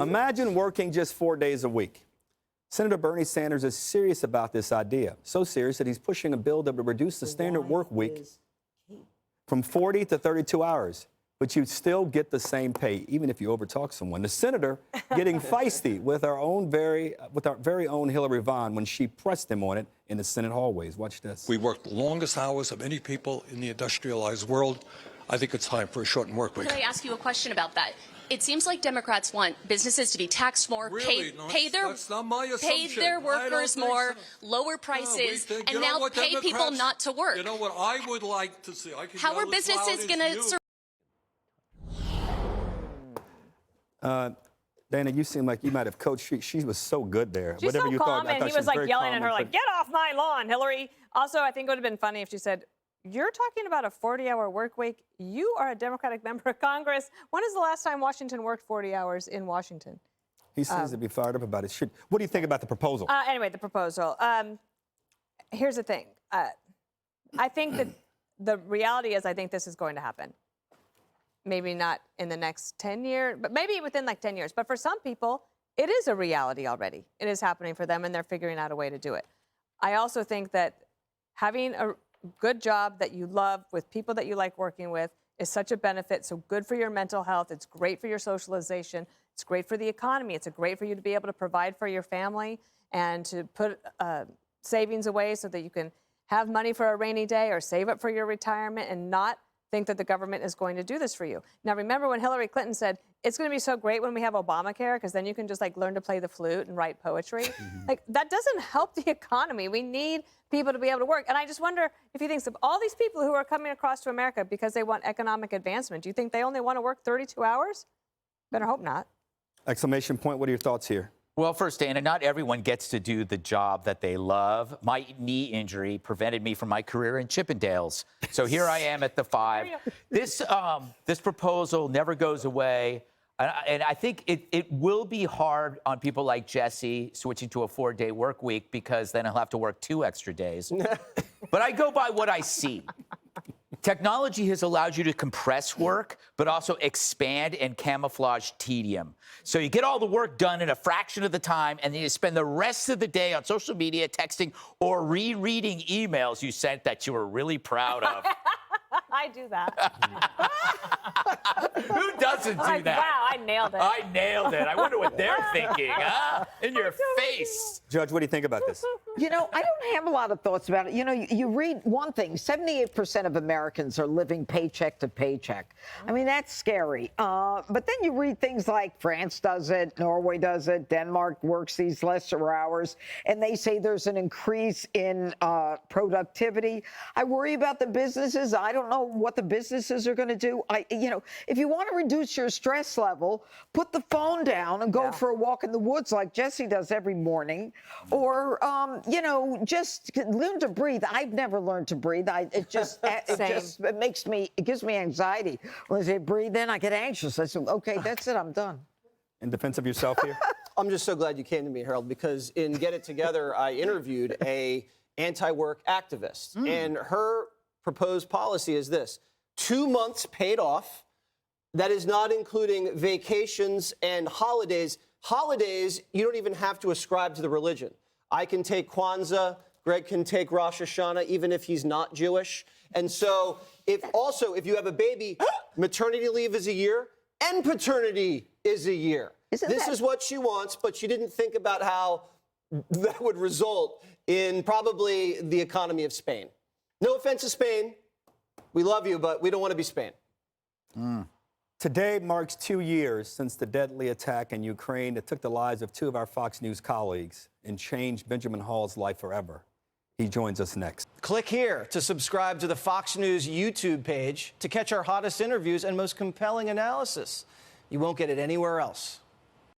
Imagine working just 4 days a week. Senator Bernie Sanders is serious about this idea, so serious that he's pushing a bill that would reduce the standard work week from 40 to 32 hours. But you'd still get the same pay, even if you overtalk someone. The senator getting feisty with our very own Hillary Vaughn when she pressed him on it in the Senate hallways. Watch this. We work the longest hours of any people in the industrialized world. I think it's time for a shortened work week. Can I ask you a question about that? It seems like Democrats want businesses to be taxed more, Really? pay their workers more, lower prices, and now pay people not to work. You know what I would like to see? How are businesses going to survive? Dana, you seem like you might have coached. She was so good there. She's Whatever so you calm, thought, and he was like yelling at her, like, "Get off my lawn, Hillary." Also, I think it would have been funny if she said, "You're talking about a 40-hour work week. You are a Democratic member of Congress. When is the last time Washington worked 40 hours in Washington?" He seems to be fired up about it. What do you think about the proposal? Anyway, the proposal. Here's the thing. I think that the reality is I think this is going to happen. Maybe not in the next 10 years, but maybe within like 10 years. But for some people, it is a reality already. It is happening for them, and they're figuring out a way to do it. I also think that having a good job that you love with people that you like working with is such a benefit. So good for your mental health. It's great for your socialization. It's great for the economy. It's great for you to be able to provide for your family and to put savings away so that you can have money for a rainy day or save up for your retirement and not think that the government is going to do this for you. Now, remember when Hillary Clinton said, it's going to be so great when we have Obamacare because then you can just like learn to play the flute and write poetry. Like that doesn't help the economy. We need people to be able to work. And I just wonder if he thinks of all these people who are coming across to America because they want economic advancement. Do you think they only want to work 32 hours? Better hope not. Exclamation point. What are your thoughts here? Well, first, Dana, not everyone gets to do the job that they love. My knee injury prevented me from my career in Chippendales. So here I am at the 5. This proposal never goes away. And I think it will be hard on people like Jesse switching to a 4-day work week because then he'll have to work 2 extra days. But I go by what I see. Technology has allowed you to compress work, but also expand and camouflage tedium. So you get all the work done in a fraction of the time, and then you spend the rest of the day on social media, texting, or rereading emails you sent that you were really proud of. I do that. Who doesn't do that? Wow, I nailed it. I nailed it. I wonder what they're thinking, huh? In your face. Judge, what do you think about this? You know, I don't have a lot of thoughts about it. You know, you read one thing, 78% of Americans are living paycheck to paycheck. I mean, that's scary. But then you read things like France does it, Norway does it, Denmark works these lesser hours, and they say there's an increase in productivity. I worry about the businesses. I don't know what the businesses are going to do. You know, if you want to reduce your stress level, put the phone down and go for a walk in the woods like Jesse does every morning, or you know, just learn to breathe. I've never learned to breathe. It gives me anxiety. When I say breathe in, I get anxious. I say, okay, that's it, I'm done. In defense of yourself here? I'm just so glad you came to me, Harold, because in Get It Together, I interviewed a anti-work activist, and her proposed policy is this: 2 months paid off. That is not including vacations and holidays. Holidays, you don't even have to ascribe to the religion. I can take Kwanzaa, Greg can take Rosh Hashanah, even if he's not Jewish. And so if you have a baby, maternity leave is a year and paternity is a year. This is what she wants, but she didn't think about how that would result in probably the economy of Spain. No offense to Spain. We love you, but we don't want to be Spain. Today marks 2 years since the deadly attack in Ukraine that took the lives of 2 of our Fox News colleagues and changed Benjamin Hall's life forever. He joins us next. Click here to subscribe to the Fox News YouTube page to catch our hottest interviews and most compelling analysis. You won't get it anywhere else.